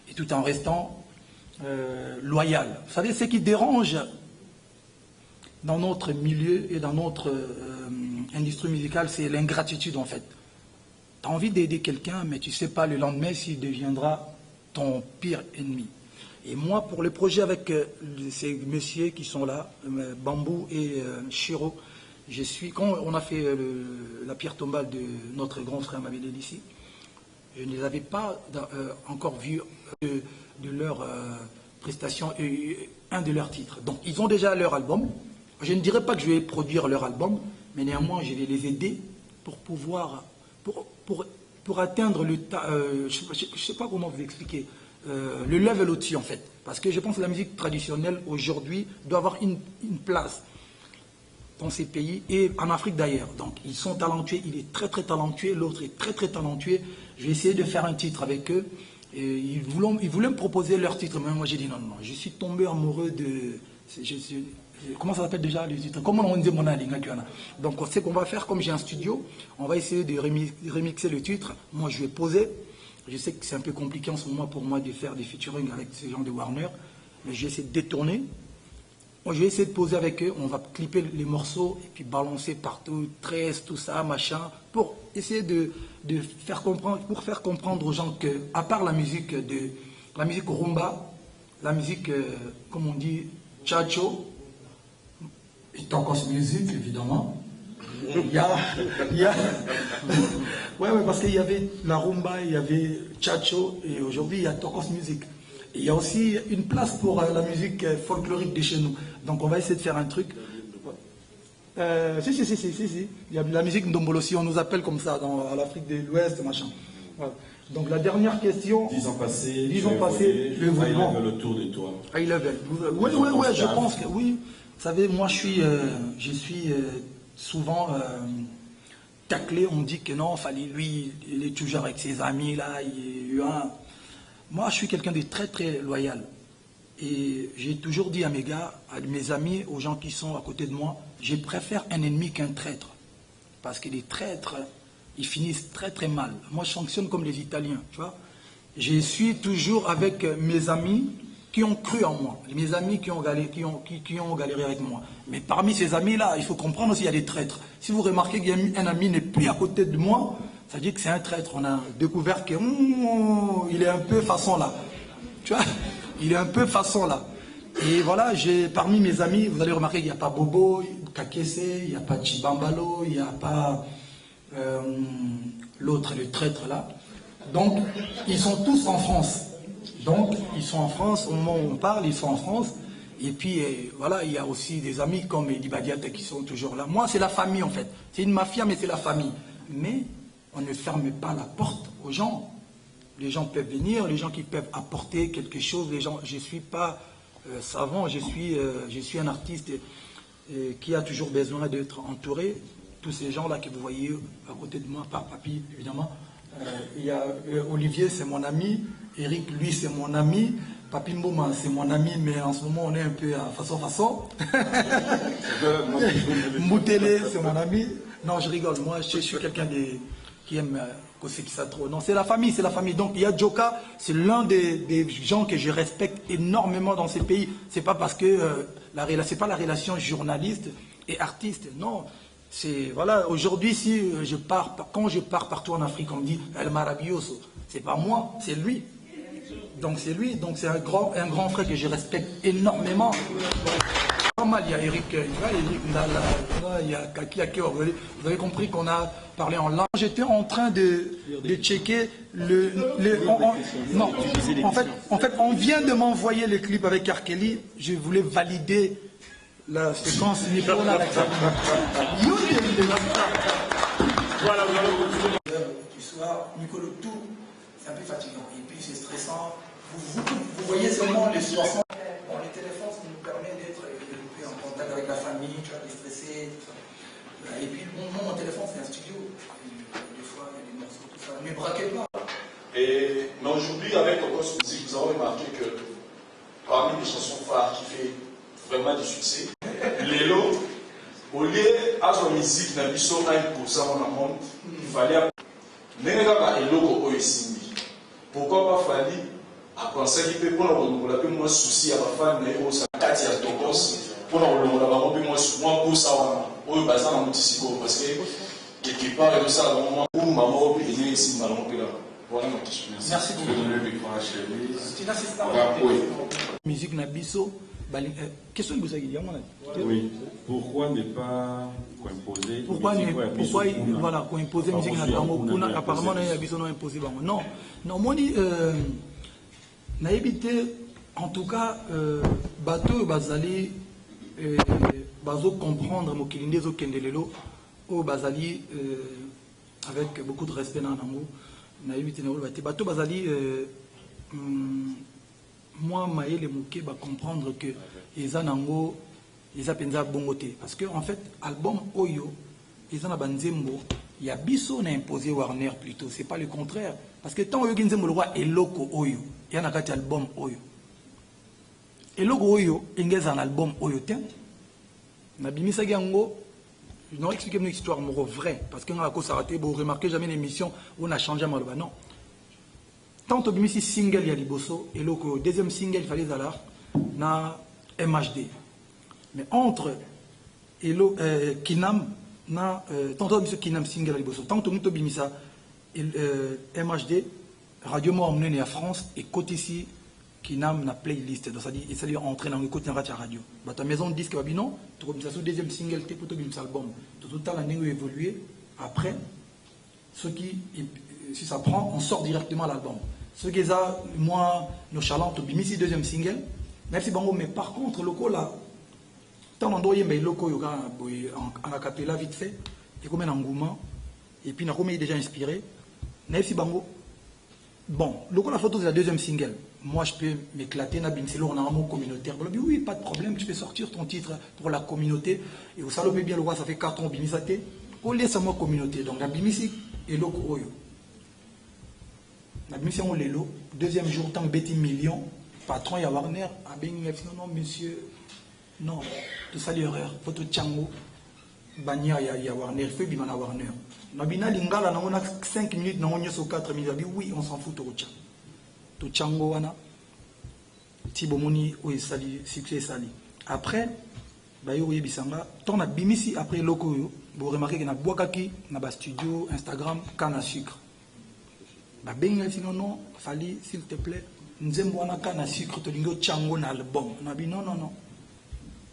et tout en restant loyal. Vous savez, ce qui dérange dans notre milieu et dans notre industrie musicale, c'est l'ingratitude en fait. Tu as envie d'aider quelqu'un, mais tu ne sais pas le lendemain s'il deviendra ton pire ennemi. Et moi, pour le projet avec ces messieurs qui sont là, Bambou et Chiro, quand on a fait la pierre tombale de notre grand frère Mabélélis ici, je ne les avais pas encore vus de leur prestation et un de leurs titres. Donc ils ont déjà leur album. Je ne dirais pas que je vais produire leur album, mais néanmoins je vais les aider pour pouvoir, pour atteindre le, je ne sais pas comment vous expliquer, le level au-dessus en fait. Parce que je pense que la musique traditionnelle aujourd'hui doit avoir une place dans ces pays et en Afrique d'ailleurs. Donc ils sont talentueux, il est très très talentueux, l'autre est très très talentueux. Je vais essayer de faire un titre avec eux. Et ils voulaient me proposer leur titre, mais moi j'ai dit non, non, je suis tombé amoureux de... comment ça s'appelle déjà le titre? Comment on dit mon ali? Donc ce qu'on va faire, comme j'ai un studio, on va essayer de remixer le titre. Moi je vais poser. Je sais que c'est un peu compliqué en ce moment pour moi de faire des featuring avec ces gens de Warner, mais je vais essayer de détourner. Moi, je vais essayer de poser avec eux, on va clipper les morceaux et puis balancer partout, 13, tout ça, machin, pour essayer de faire comprendre aux gens que, à part la musique rumba, la musique, comme on dit, chacho, et Tokos Music, évidemment. Ouais, parce qu'il y avait la rumba, il y avait chacho, et aujourd'hui il y a Tokos Music. Il y a aussi une place pour la musique folklorique de chez nous. Donc on va essayer de faire un truc. Si. Il y a la musique Ndombolo, si on nous appelle comme ça à l'Afrique de l'Ouest, machin. Voilà. Donc la dernière question. 10 ans passés, le mouvement. High Level autour de toi. High Level. Oui, je pense que oui. Vous savez, moi je suis souvent taclé. On me dit que non, lui, il est toujours avec ses amis là. Moi, je suis quelqu'un de très très loyal. Et j'ai toujours dit à mes gars, à mes amis, aux gens qui sont à côté de moi, je préfère un ennemi qu'un traître. Parce que les traîtres, ils finissent très très mal. Moi, je fonctionne comme les Italiens, tu vois. Je suis toujours avec mes amis qui ont cru en moi. Mes amis qui ont galéré avec moi. Mais parmi ces amis-là, il faut comprendre aussi qu'il y a des traîtres. Si vous remarquez qu'un ami n'est plus à côté de moi, ça dit que c'est un traître. On a découvert qu'il est un peu façon là. Tu vois, il est un peu façon là. Et voilà, parmi mes amis, vous allez remarquer qu'il n'y a pas Bobo, Kakese, il n'y a pas Chibambalo, il n'y a pas l'autre, le traître là. Donc, ils sont tous en France. Donc, ils sont en France, au moment où on parle, ils sont en France. Et puis, voilà, il y a aussi des amis comme Edi Badiate qui sont toujours là. Moi, c'est la famille en fait. C'est une mafia, mais c'est la famille. Mais on ne ferme pas la porte aux gens. Les gens peuvent venir, les gens qui peuvent apporter quelque chose. Les gens, je ne suis pas savant, je suis un artiste qui a toujours besoin d'être entouré. Tous ces gens-là que vous voyez à côté de moi, par Papy, évidemment. Il y a Olivier, c'est mon ami. Eric, lui, c'est mon ami. Papi Mboma, c'est mon ami, mais en ce moment, on est un peu à façon. Moutélé, c'est mon ami. Non, je rigole. Moi, je suis quelqu'un qui aime Kosekisatro. Non, c'est la famille, c'est la famille. Donc, il y a Djoka, c'est l'un des gens que je respecte énormément dans ces pays. C'est pas parce que c'est pas la relation journaliste et artiste. Non. C'est, voilà, aujourd'hui, quand je pars partout en Afrique, on me dit El Marabioso. C'est pas moi, c'est lui. Donc c'est lui, donc c'est un grand frère que je respecte énormément. Normal, il y a Eric, il y a Kaki, vous avez compris qu'on a parlé en langue. J'étais en train de checker non, en fait, on vient de m'envoyer le clip avec Arkeli. Je voulais valider la séquence Nicolas avec ça. Voilà, vous allez continuer. Du soir, Nicolas, tout, c'est un peu fatigant. Et puis c'est stressant. Vous voyez seulement les 60. Bon, les téléphones, ça nous permet d'être en contact avec la famille, tu vois, déstresser, tout ça. Et puis, mon téléphone, c'est un studio. Des fois, il y a des morceaux, tout ça. Ne braquez pas. Mais aujourd'hui, avec Tokos Music, nous avons remarqué que parmi les chansons phares qui fait vraiment du succès, Lélo, au lieu à son musique, n'a plus son 1% en amont, il fallait. N'engagez pas Lélo au Simbi. Pourquoi pas Fali? À penser qu'il peut prendre un moins souci à la femme, mais au Sakati à Tokos, pour le moins pour ça, au bassin en Moutissico, parce que quelque part, il y a ça, au moment où maman est née ici, maman est là. Voilà ma question. Merci beaucoup. Je vais donner le micro à Chérie. Musique Nabiso, question de vous dire. Oui. Pourquoi ne pas imposer? Pourquoi voilà, imposer musique apparemment on a besoin d'imposer. Non, non, moi dit n'a évité en tout cas bateau bazali bazo comprendre mo kilinde zo kendelelo au bazali avec beaucoup de respect dans nango n'a évité na bateau bazali moi maël moké ba comprendre que eza nango eza penza bongoté parce que en fait album oyo eza na banzembo ya biso na imposé Warner plutôt c'est pas le contraire parce que tant oyo nzembo le roi eloko oyo ya na kati album oyo eloko oyo engeza un album oyo te na bimisa yango non expliquer une histoire moro vrai parce que ngako s'arrêter vous remarquez jamais l'émission où on a changé maloba non tant au bimisi single ya liboso eloko deuxième single il fallait zalar na MHD mais entre elo kinam na tantôt bimisi kinam single ya liboso tant to bimisa MHD radio mo emmené à France et côté ici kinam na playlist donc ça dit il s'est entré dans le côté radio radio bah ta maison de disque va bien non tu comme ça sous deuxième single t'es pour bimisa album tout le temps la négo évoluer après ce qui si ça prend on sort directement l'album ce qui est ça moi nos chalants to bimisi deuxième single merci bango mais par contre le co là tant on doit y mais loco yoga en acapella vite fait et comme un engouement et puis na comme déjà inspiré merci bango bon le co la photo de la deuxième single moi je peux m'éclater na binselo on a un mot communautaire oui pas de problème tu peux sortir ton titre pour la communauté et vous salopez bien le roi ça fait 4 ans bimisate on laisse moi communauté donc la bimisi et loco oyo la mission Lelo, deuxième jour, tant Betty Million, patron ya Warner, a bien non, monsieur, non, tout ça l'erreur, photo Tchango, Banya ya Warner, il faut bien à Warner. Nabina Lingala, on a 5 minutes, on a 4 minutes, oui, on s'en fout, tout Tchango, wana, Tibomoni, oui, sali, succès sali. Après, Bayo Bisanga, ton a bimisi après loko, vous remarquez qu'il y a Boakaki, na studio, Instagram, canne à sucre. Sinon non, fallait s'il te plaît, nzembo wana kana sucre to lingo chango na album. Nabi non.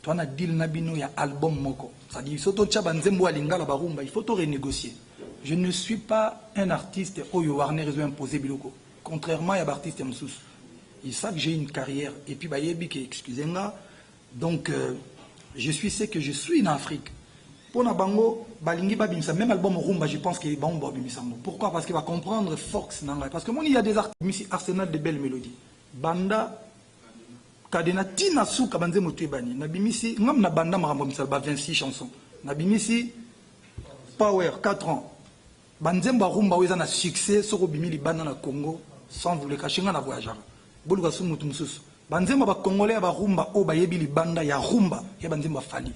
Toi na deal nabino ya album moko. Ça dit soto chaba nzembo alinga la barumba, il faut tout renégocier. Je ne suis pas un artiste oyo Warner ils ont imposé biloko. Contrairement à l'artiste Msous. Ils savent que j'ai une carrière et puis bayebi que excusez-moi. Donc je suis ce que je suis en Afrique. Pour Nabango, Balingi Babimsa, même album Rumba, je pense qu'il est bon Babimisango. Pourquoi? Parce qu'il va comprendre Fox Nanga. Parce que moi, il y a des artistes, arsenal de belles mélodies. Banda, Kadena, Tina Souka, Banze Motubani. Nabimisi, Nam na Banda Marambomisa, 26 chansons. Nabimisi, Power, 4 ans. Banzemba Rumba, où ils ont un succès, sur Bimili Banda na Congo, sans vous le cacher, on a voyagé. Boulga Soumoutumsus. Banzemba ba Congolais, ba Rumba, oh, ba Yebili Banda, ya Rumba, ya Banzemba Fali.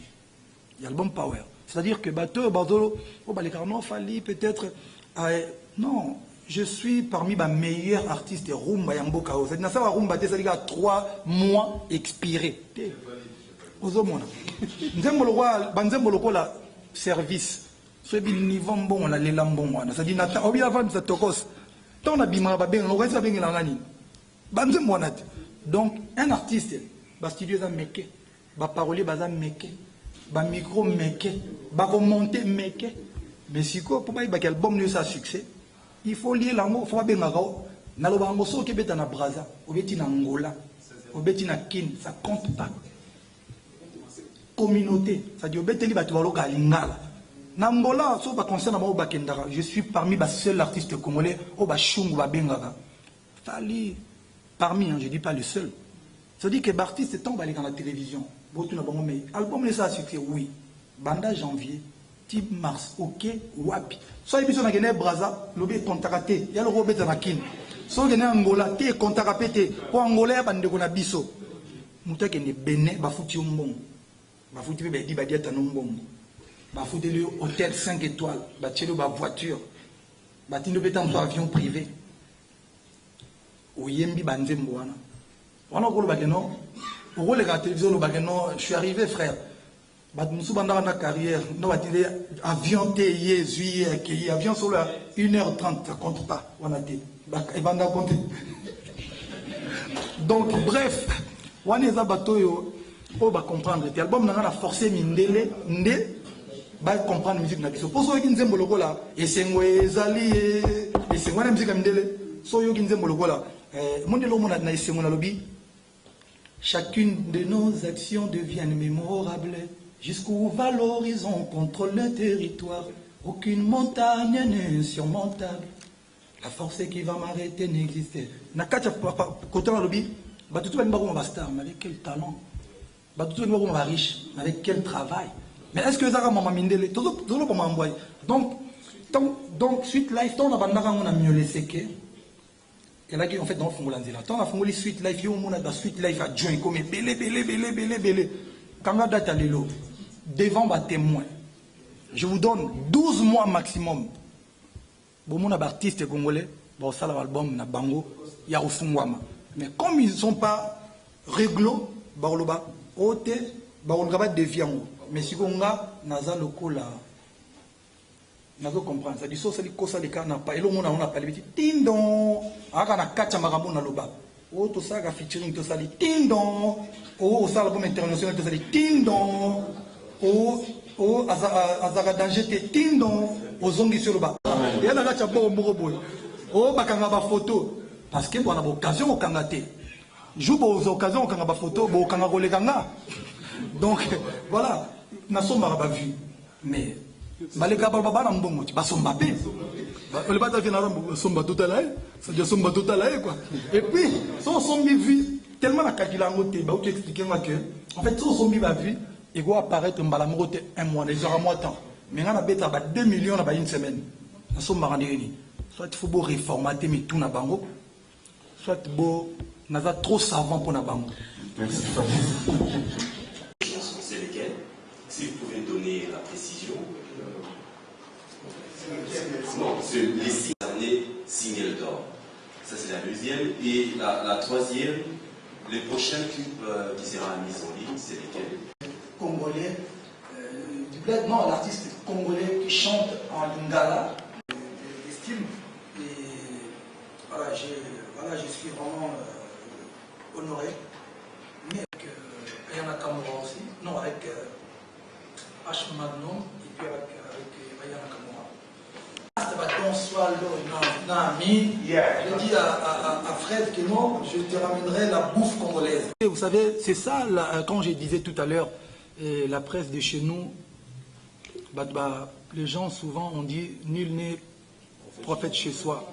Il y a l'album Power. C'est-à-dire que bateau, Bardolo, les carnons Fali, peut-être. Non, je suis parmi les meilleurs artistes de Rumba Yamboka. C'est-à-dire que Rumba, c'est-à-dire 3 mois expirés. Aux hommes, on a service. C'est un niveau bon, on a les lambons. C'est-à-dire que on a fait tokos. Tant on a bimara, on reste avec les langani. Donc, un artiste, le studio est meke, le parolier est meke. Ba micro meke, ba remonter meke, mais si quoi pour pas y baquer album de sa succès, il faut lier l'amour, faut bien ngao, na lo bango so kebeta na Braza, obeti na Angola, obeti na Kin, ça compte pas. Communauté, ça dit obeti li batu balo kalingala. Na Angola so ba concerne ba bakendara, je suis parmi les seuls artistes congolais au ba chungu ba bengara. Fali parmi, je dis pas le seul. Ça dit que l'artiste tombe dans la télévision. Mais album les ça succès oui. Banda janvier, type mars, ok, wapi. Soit émission na gagné Braza, lobé contacté, ya le robé na kin. Soit gagné Angola, té contacté pour Angola bande ko na biso. Muta ke ne Bénin ba futi mbongo. Ba futi be di ba dieta no mbongo. Ba futi le hôtel 5 étoiles, ba tchelo ba voiture. Ba tindo betan avion privé. Oyembi banzembo wana. On a dit non, pour les télévision, je suis arrivé frère. Je suis dans ma carrière, avion TIE, avion sur 1h30, ça ne compte pas. Donc bref, on est à bateau, on va comprendre cet album n'a pas forcé mindele ndé va comprendre musique na biso poso yoki nzembo lokola esengo ezali esengo na musique mindele so yoki nzembo lokola mondelo mona na esengo na lobi chacune de nos actions devient mémorable jusqu'où va l'horizon contrôle le territoire aucune montagne n'est insurmontable la force qui va m'arrêter n'existe nakati côté na lobi batutu bani bako ba star mais avec quel talent batutu bani bako ba riche avec quel travail mais est-ce que ça va maman mindele tout le monde envoie donc suite life ton na bandaka on a mieux laissé que et là en fait dans fongolanzela ton na fongoli suite life yo mona da suite life a joint comme belé quand on date à l'élo devant ba témoin je vous donne 12 mois maximum bon mon artiste congolais bon ça l'album na bango ya ofungwama mais comme ils sont pas réglo barloba ote barolgaba deviango mais si konga naza lokola nazo comprendre ça dit so sali kosa le kana pa elo mona on a pas le petit tindon aka na kacha makambo na loba o to saka featuring to sali tindon o ça l'album international to sali tindon o azaka danger te tindon ozongi sur loba et na kacha bo mboboy o bakanga ba photo parce que bon a occasion okanga te jour bo occasion okanga ba photo bo okanga kolekanga donc voilà na somba ba vu mais baleka baba na mbongo ti basomba pe le bata vient na somba totala ça dit somba totala quoi et puis son sombi vu tellement la calculango te ba tu expliquer moi que en fait son sombi va vu il va apparaître mbalamoro te un mois les heures à mois temps mais on a beta ba 2 millions na ba une semaine na somba randini soit il faut beau reformater mais tout na bango soit beau naza trop savant pour na bango. Merci. C'est lesquelles? Si vous pouvez donner la précision. Non, c'est les 6 années single d'or. Ça c'est la deuxième. Et la troisième, les prochains clips qui seront mis en ligne, c'est lesquels? Congolais, du bled, non, l'artiste congolais qui chante en lingala, estime. Et voilà, je suis vraiment honoré. Mais avec Ayana Kamura aussi, non, avec H. Magnum et puis avec Ayana Kamura. Je dis à Fred que non, je te ramènerai la bouffe congolaise. Et vous savez, c'est ça, quand je disais tout à l'heure, la presse de chez nous, les gens souvent on dit nul n'est prophète chez soi.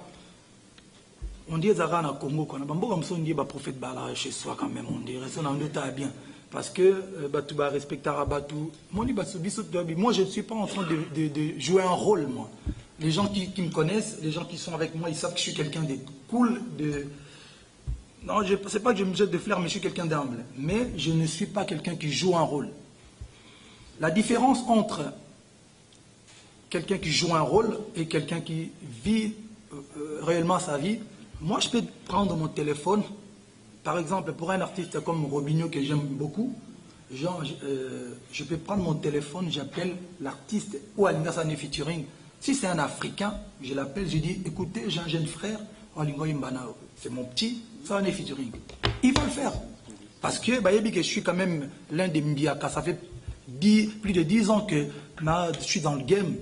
On dit Zara na Congo, on dit prophète Bala chez soi quand même, on dit ça en bien. Parce que tu vas respecter Rabatou. Moi je ne suis pas en train de jouer un rôle, moi. Les gens qui me connaissent, les gens qui sont avec moi, ils savent que je suis quelqu'un de cool, non, c'est pas que je me jette de fleurs, mais je suis quelqu'un d'humble. Mais je ne suis pas quelqu'un qui joue un rôle. La différence entre quelqu'un qui joue un rôle et quelqu'un qui vit réellement sa vie, moi je peux prendre mon téléphone, par exemple pour un artiste comme Robinho que j'aime beaucoup, genre, je peux prendre mon téléphone, j'appelle l'artiste ou Alingasane featuring. Si c'est un Africain, je l'appelle, je dis écoutez, j'ai un jeune frère, c'est mon petit, ça en est featuring. Il va le faire. Parce que je suis quand même l'un des Mbiaka, ça fait plus de 10 ans que je suis dans le game.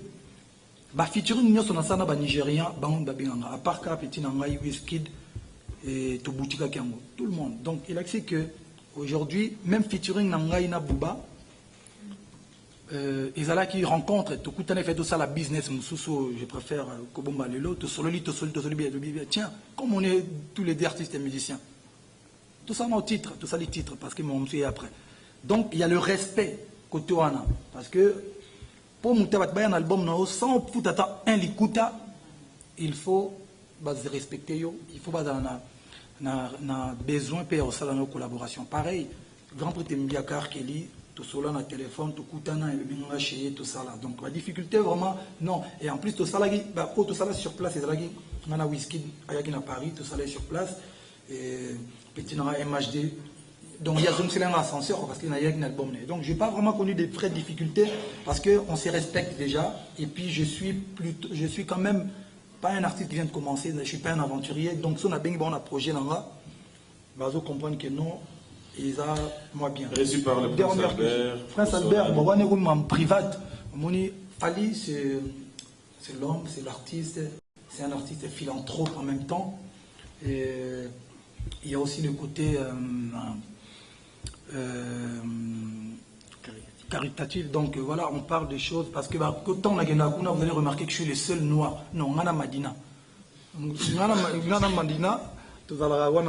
Featuring nous sommes dans Nigérien, à part Petit Nangaï, Wizkid et Toboutika Kiango, tout le monde. Donc il a dit que aujourd'hui, même featuring Nangaï na Bouba, ils allaient qui rencontrent, tout le temps fait tout ça la business, je préfère Kobomba Lelo, tout solo, tiens, comme on est tous les deux artistes et musiciens. Tout ça dans le titre, tout ça les titres, parce qu'ils m'ont suivi après. Donc il y a le respect côté Wana, parce que pour monter un album sans foutre un likuta, il faut respecter, il faut avoir besoin de nos collaborations. Pareil, Grand Prix Mbiakar Kelly, tout cela dans le téléphone, tout coutana et le chez tout ça là. Donc la difficulté vraiment, non. Et en plus tout ça là, tout ça là sur place, on a Wizkid, à Paris, tout ça là sur place. Et petit dans MHD. Donc il y a un ascenseur parce qu'il y a un album. Donc je n'ai pas vraiment connu des vraies difficultés parce qu'on se respecte déjà. Et puis je suis quand même pas un artiste qui vient de commencer, je ne suis pas un aventurier. Donc si on a bien un projet là, on va comprendre que non, Et ça, moi bien. Reçu par le Prince Albert. Prince Albert, on est en privat. Fally, c'est l'homme, c'est l'artiste. C'est un artiste philanthrope en même temps. Et il y a aussi le côté caritatif. Donc voilà, on parle des choses. Parce que quand on a vous allez remarquer que je suis le seul noir. Non, on a Madina. On a Madina.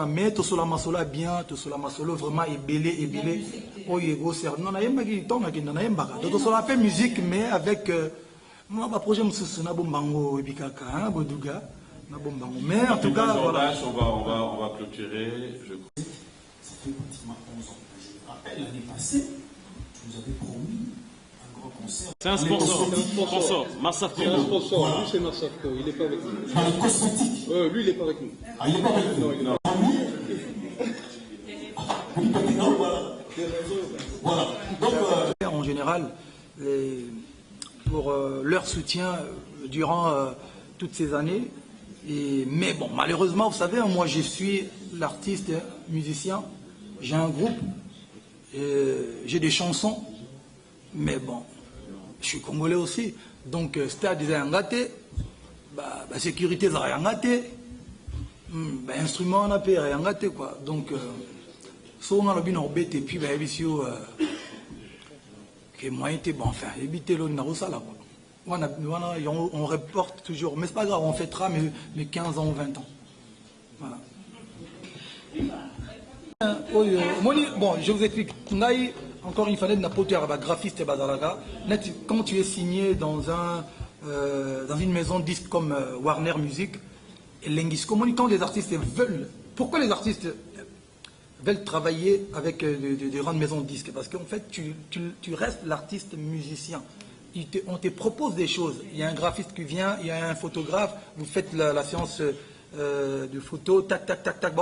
Mais tout cela masolo bien, tout cela masolo vraiment ébélé. Oh, non, donc on a fait musique, mais avec moi, projet mais en tout cas, voilà. On va clôturer. Ça fait pratiquement 11 ans que je me rappelle. L'année passée, je vous avais promis un grand concert. C'est un sponsor. Massafko. C'est un sponsor. Lui, c'est Massafko. Il n'est pas avec nous. Dans les cosmétiques. Lui, il n'est pas avec nous. Ah, il n'est pas avec nous. Non, il est pas. Voilà. Donc, en général, pour leur soutien durant toutes ces années. Mais bon, malheureusement, vous savez, moi je suis l'artiste, musicien, j'ai un groupe, j'ai des chansons, mais bon, je suis congolais aussi, donc stade des gâté, sécurité des gâté, instrument on a payé rien gâté quoi, donc soit on a le bien embêté et puis que moi était bon, enfin éviter le naroussa là quoi. On reporte toujours, mais c'est pas grave, on fêtera mes 15 ans ou 20 ans. Voilà. Bon, je vous explique. Encore une fois, graphiste quand tu es signé dans une maison de disques comme Warner Music, quand les artistes veulent, pourquoi les artistes veulent travailler avec des grandes maisons de disques? Parce qu'en fait, tu restes l'artiste musicien. On te propose des choses. Il y a un graphiste qui vient, il y a un photographe, vous faites la séance de photo, tac, tac, tac, tac.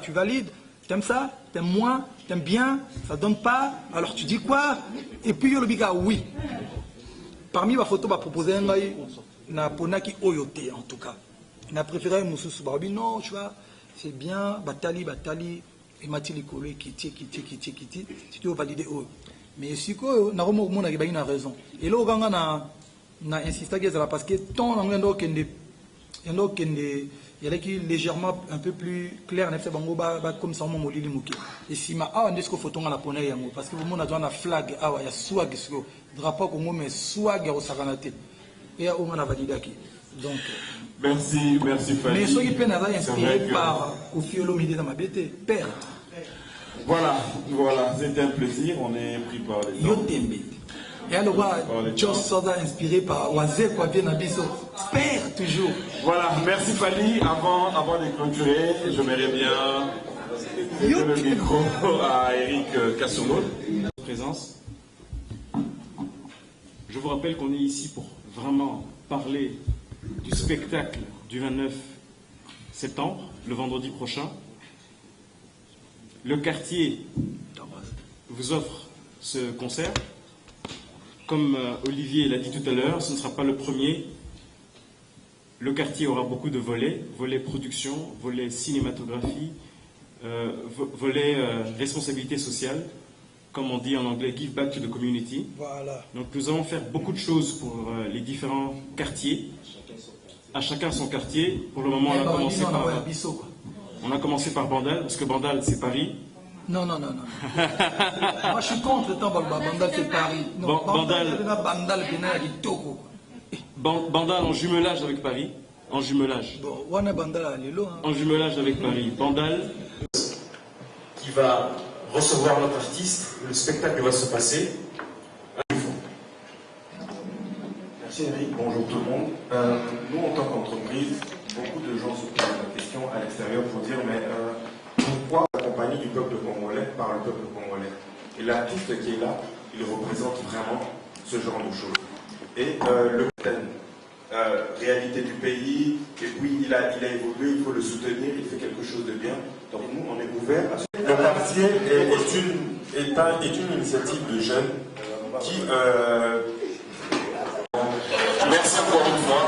Tu valides, t'aimes ça, t'aimes moins, t'aimes bien, ça donne pas, alors tu dis quoi? Et puis, le biga, oui. Parmi ma photo, proposer un gars, na ponaki oyote en tout cas. Il a préféré Moussou Barobi, non, tu vois, c'est bien, batali, et Mathilde Kolé, kiti, tu dois valider eux. Mais si on a raison. Et là, on a insisté parce que tant il y a qui légèrement un peu plus clair, comme ça, on et si ma on est ce que photo à la poney parce que vous avez un flag, il y a swag, drapeau Congo, mais swag au Saranate. Et on a validé qui. Donc. Merci Fally. Mais ceux qui peuvent être inspirés par Ofiolo Midi dans ma bête, père. Voilà, c'était un plaisir, on est pris par les temps. Et alors, Joss Soda inspiré par Oazé, quoi, bien abisso. Père, toujours. Voilà, merci Fally. Avant de clôturer, j'aimerais bien donner le micro à Eric Kassomo. Présence. Je vous rappelle qu'on est ici pour vraiment parler du spectacle du 29 septembre, le vendredi prochain. Le quartier vous offre ce concert. Comme Olivier l'a dit tout à l'heure, ce ne sera pas le premier. Le quartier aura beaucoup de volets. Volet production, volet cinématographie, volet responsabilité sociale. Comme on dit en anglais, give back to the community. Voilà. Donc nous allons faire beaucoup de choses pour les différents quartiers. À chacun son quartier. Pour le moment, on a commencé par Bandal, parce que Bandal, c'est Paris. Non. Moi, je suis contre le temps Bandal, c'est Paris. Non, Bandal en jumelage avec Paris. En jumelage. En jumelage avec Paris. Bandal. Qui va recevoir notre artiste. Le spectacle va se passer. Merci Eric, bonjour tout le monde. Nous, en tant qu'entreprise, beaucoup de gens se posent la question à l'extérieur pour dire mais pourquoi la compagnie du peuple congolais par le peuple congolais? Et l'artiste qui est là, il représente vraiment ce genre de choses. Et le thème, réalité du pays, et puis il a évolué, il faut le soutenir, il fait quelque chose de bien. Donc nous, on est ouvert à ce. Le quartier est une initiative de jeunes qui... Merci encore une fois.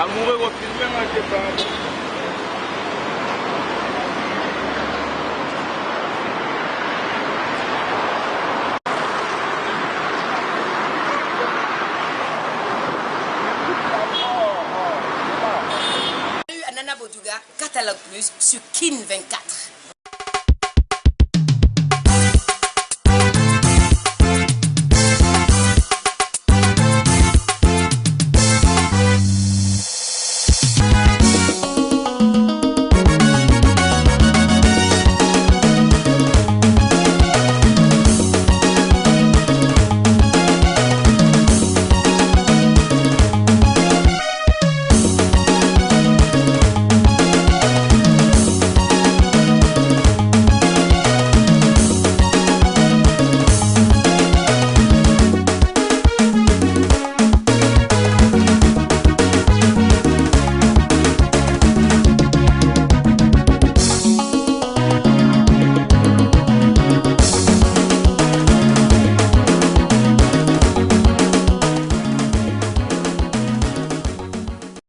Amoureux au film, Anana Bodouga, Catalogue Plus sur Kin 24.